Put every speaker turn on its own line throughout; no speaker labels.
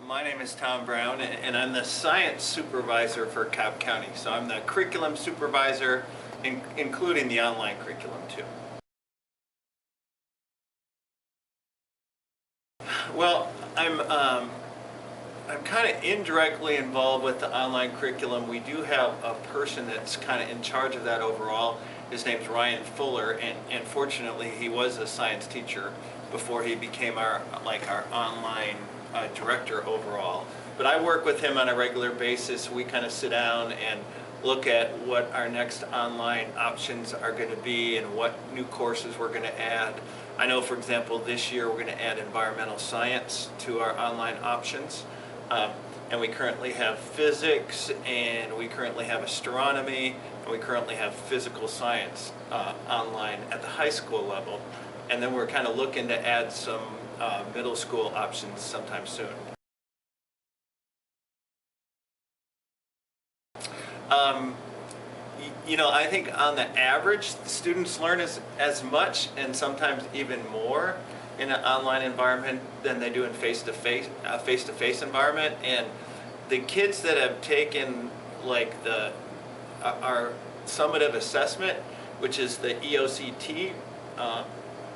My name is Tom Brown, and I'm the science supervisor for Cobb County. So I'm the curriculum supervisor, including the online curriculum too. Well, I'm kind of indirectly involved with the online curriculum. We do have a person that's kind of in charge of that overall. His name's Ryan Fuller, and fortunately he was a science teacher before he became our online director overall. But I work with him on a regular basis. We kind of sit down and look at what our next online options are going to be and what new courses we're going to add. I know, for example, this year we're going to add environmental science to our online options. And we currently have physics, and we currently have astronomy, and we currently have physical science online at the high school level. And then we're kind of looking to add some middle school options sometime soon. I think on the average, the students learn as much and sometimes even more in an online environment than they do in face-to-face environment. And the kids that have taken like our summative assessment, which is the EOCT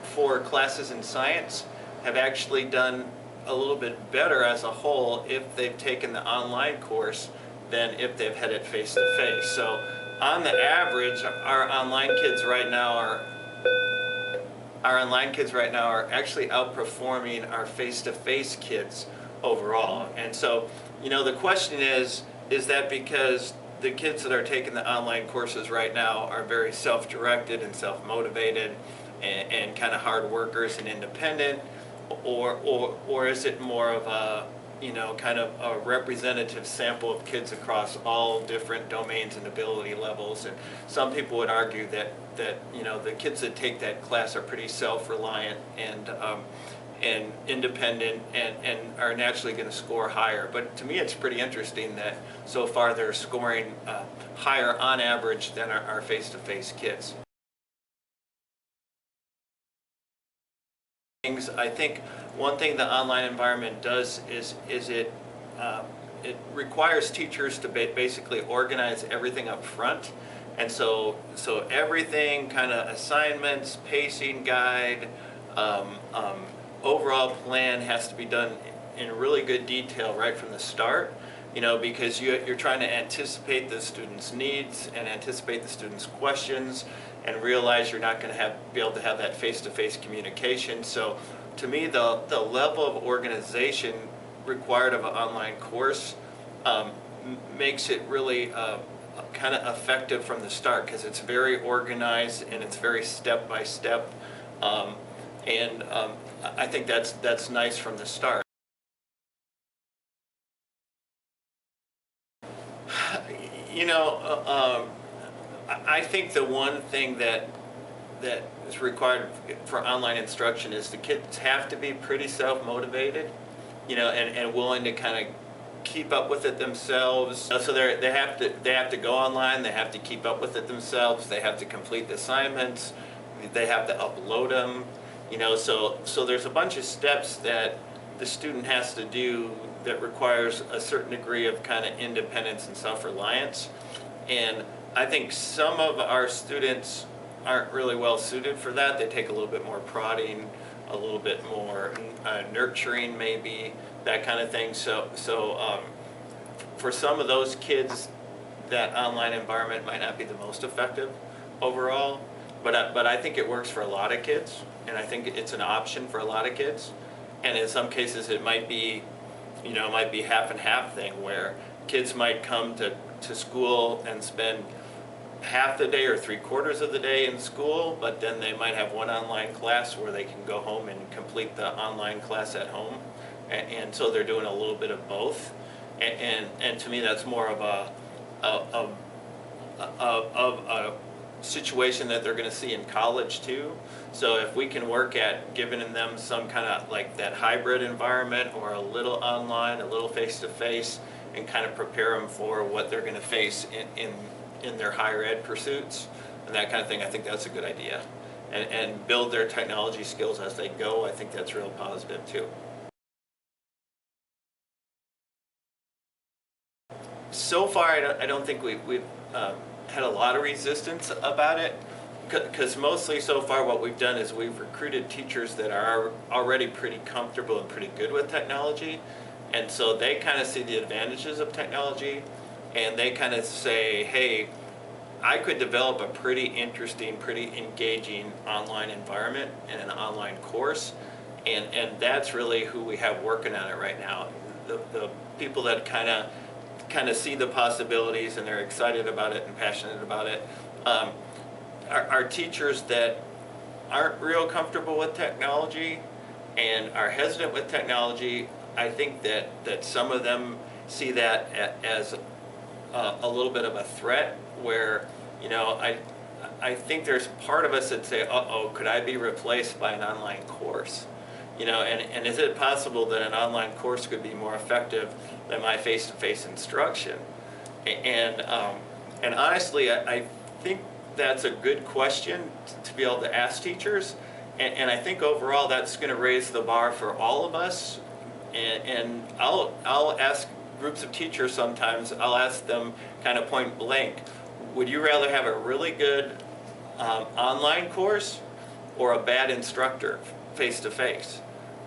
for classes in science, have actually done a little bit better as a whole if they've taken the online course than if they've had it face-to-face. So on the average, our online kids right now are actually outperforming our face-to-face kids overall. And so, the question is that because the kids that are taking the online courses right now are very self-directed and self-motivated and kind of hard workers and independent, or is it more of a kind of a representative sample of kids across all different domains and ability levels? And some people would argue that the kids that take that class are pretty self-reliant and independent and are naturally going to score higher. But to me, it's pretty interesting that so far they're scoring higher on average than our face-to-face kids. I think one thing the online environment does is it requires teachers to basically organize everything up front, and so everything, kind of assignments, pacing guide, overall plan has to be done in really good detail right from the start. Because you're trying to anticipate the students' needs and anticipate the students' questions, and realize you're not going to be able to have that face-to-face communication. So to me, the level of organization required of an online course makes it really kind of effective from the start, because it's very organized and it's very step-by-step, and I think that's nice from the start. I think the one thing that is required for online instruction is the kids have to be pretty self-motivated, and willing to kind of keep up with it themselves. So they have to go online. They have to keep up with it themselves. They have to complete the assignments. They have to upload them. So there's a bunch of steps that the student has to do that requires a certain degree of kind of independence and self-reliance. And I think some of our students aren't really well suited for that. They take a little bit more prodding, a little bit more nurturing, maybe, that kind of thing. So for some of those kids, that online environment might not be the most effective overall. But I think it works for a lot of kids, and I think it's an option for a lot of kids. And in some cases, it might be, it might be half and half thing, where kids might come to school and spend half the day or 3/4 of the day in school, but then they might have one online class where they can go home and complete the online class at home. And so they're doing a little bit of both. And to me, that's more of a situation that they're going to see in college too. So if we can work at giving them some kind of like that hybrid environment, or a little online, a little face-to-face, and kind of prepare them for what they're going to face in their higher ed pursuits and that kind of thing, I think that's a good idea. And build their technology skills as they go, I think that's real positive too. so far, I don't think we've had a lot of resistance about it, because mostly so far what we've done is we've recruited teachers that are already pretty comfortable and pretty good with technology, and so they kind of see the advantages of technology, and they kind of say, hey, I could develop a pretty interesting, pretty engaging online environment and an online course, and that's really who we have working on it right now. The people that kind of see the possibilities and they're excited about it and passionate about it are teachers that aren't real comfortable with technology and are hesitant with technology. I think that some of them see that as a little bit of a threat, where, I think there's part of us that say, uh-oh, could I be replaced by an online course? And is it possible that an online course could be more effective than my face-to-face instruction? And honestly, I think that's a good question to be able to ask teachers. And I think overall that's going to raise the bar for all of us. And I'll ask groups of teachers sometimes, I'll ask them kind of point blank, would you rather have a really good online course or a bad instructor face-to-face?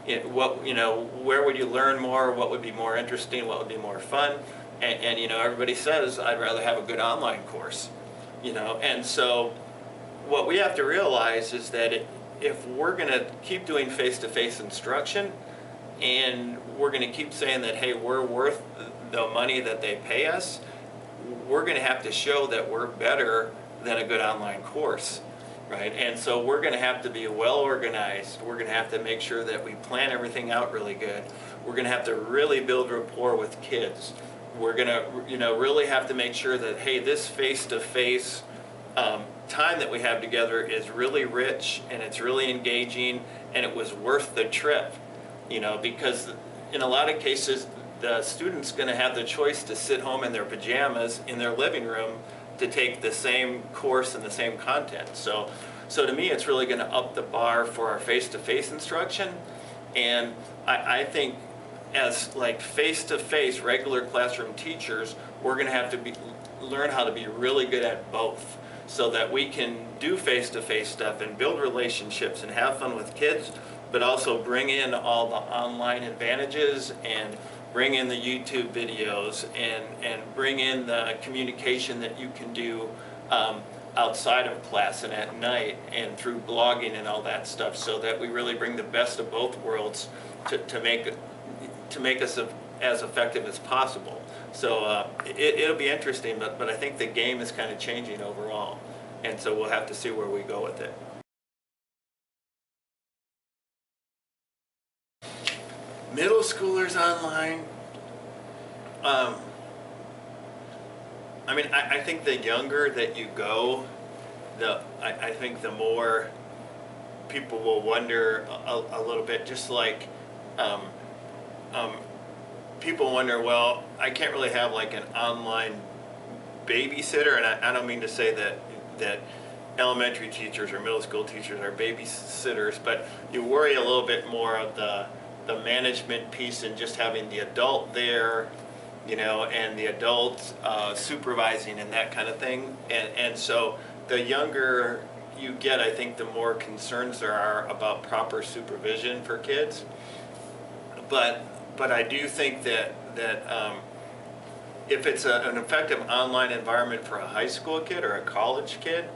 Where would you learn more? What would be more interesting? What would be more fun? And everybody says, I'd rather have a good online course. And so what we have to realize is that if we're going to keep doing face-to-face instruction, and we're going to keep saying that, hey, we're worth the money that they pay us, we're going to have to show that we're better than a good online course. Right? And so we're going to have to be well organized. We're going to have to make sure that we plan everything out really good. We're going to have to really build rapport with kids. We're going to, really have to make sure that, hey, this face-to-face time that we have together is really rich and it's really engaging and it was worth the trip. Because in a lot of cases, the student's going to have the choice to sit home in their pajamas in their living room to take the same course and the same content. So to me, it's really going to up the bar for our face-to-face instruction. And I think as like face-to-face regular classroom teachers, we're going to have to learn how to be really good at both, so that we can do face-to-face stuff and build relationships and have fun with kids, but also bring in all the online advantages and bring in the YouTube videos and bring in the communication that you can do outside of class and at night and through blogging and all that stuff, so that we really bring the best of both worlds to make us as effective as possible. So it'll be interesting, but I think the game is kind of changing overall, and so we'll have to see where we go with it. Middle schoolers online. I think the younger that you go, I think the more people will wonder a little bit, just like people wonder, well, I can't really have like an online babysitter, and I don't mean to say that elementary teachers or middle school teachers are babysitters, but you worry a little bit more of the management piece and just having the adult there, and the adult supervising and that kind of thing. And so the younger you get, I think the more concerns there are about proper supervision for kids. But I do think that if it's an effective online environment for a high school kid or a college kid,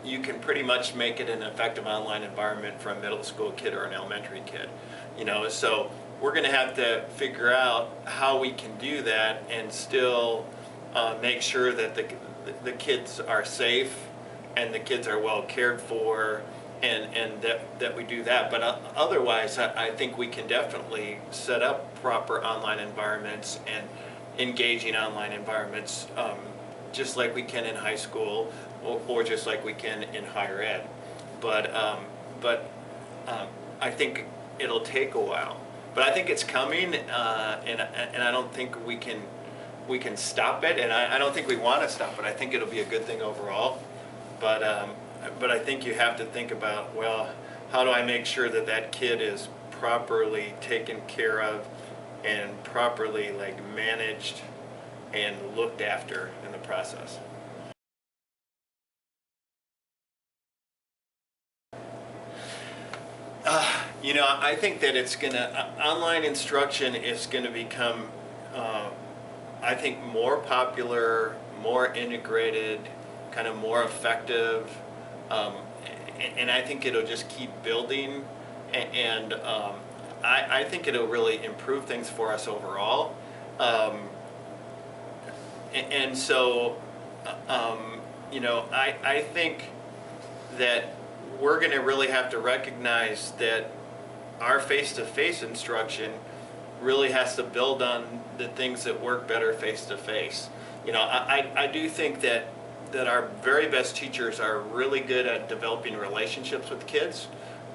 you can pretty much make it an effective online environment for a middle school kid or an elementary kid. So we're going to have to figure out how we can do that and still make sure that the kids are safe and the kids are well cared for, and that we do that. But otherwise, I think we can definitely set up proper online environments and engaging online environments, just like we can in high school or just like we can in higher ed. But I think it'll take a while. But I think it's coming, and I don't think we can stop it, and I don't think we want to stop it. I think it'll be a good thing overall. But I think you have to think about, well, how do I make sure that kid is properly taken care of and properly managed and looked after in the process. I think that online instruction is gonna become, I think, more popular, more integrated, kind of more effective, um, and I think it'll just keep building, and I think it'll really improve things for us overall. Um, and so, I think that we're going to really have to recognize that our face-to-face instruction really has to build on the things that work better face-to-face. I do think that our very best teachers are really good at developing relationships with kids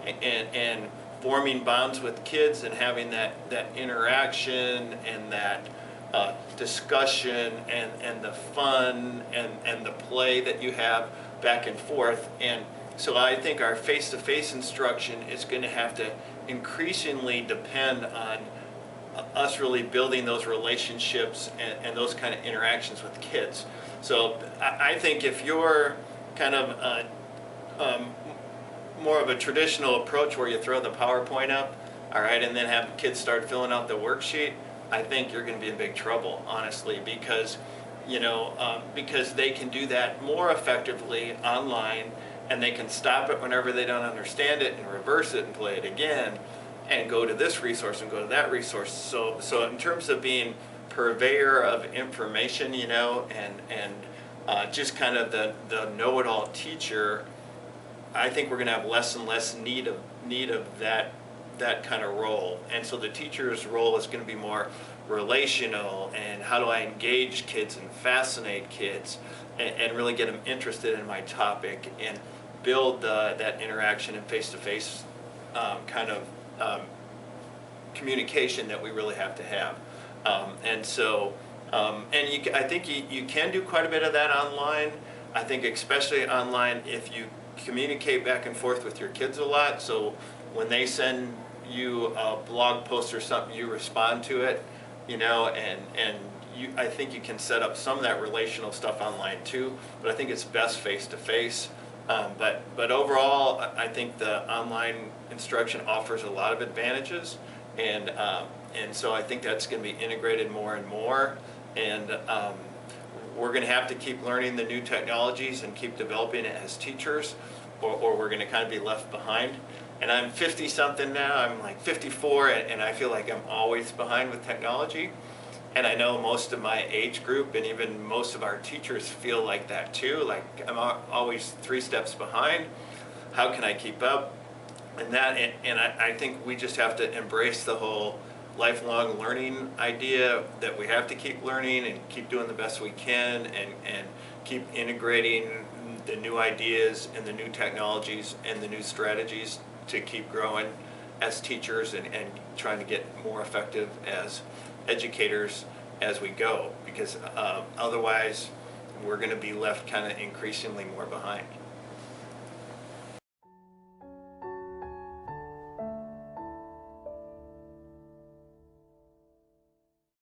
and forming bonds with kids and having that interaction and that discussion and the fun and the play that you have back and forth. And so I think our face-to-face instruction is going to have to increasingly depend on us really building those relationships and those kind of interactions with kids. So I think if you're kind of more of a traditional approach where you throw the PowerPoint up, all right, and then have kids start filling out the worksheet, I think you're going to be in big trouble, honestly, because because they can do that more effectively online, and they can stop it whenever they don't understand it and reverse it and play it again and go to this resource and go to that resource. So in terms of being purveyor of information, and just kind of the know-it-all teacher, I think we're going to have less and less need of that kind of role. And so the teacher's role is going to be more relational, and how do I engage kids and fascinate kids and really get them interested in my topic and build that interaction and face-to-face kind of communication that we really have to have. I think you can do quite a bit of that online. I think especially online if you communicate back and forth with your kids a lot. So when they send you a blog post or something, you respond to it, I think you can set up some of that relational stuff online too, but I think it's best face to face. But overall, I think the online instruction offers a lot of advantages, and so I think that's going to be integrated more and more, and we're going to have to keep learning the new technologies and keep developing it as teachers, or we're going to kind of be left behind. And I'm 50 something now, I'm like 54, and I feel like I'm always behind with technology. And I know most of my age group and even most of our teachers feel like that too, like I'm always 3 steps behind. How can I keep up? And I think we just have to embrace the whole lifelong learning idea, that we have to keep learning and keep doing the best we can, and keep integrating the new ideas and the new technologies and the new strategies to keep growing as teachers and trying to get more effective as educators as we go, because otherwise we're going to be left kind of increasingly more behind.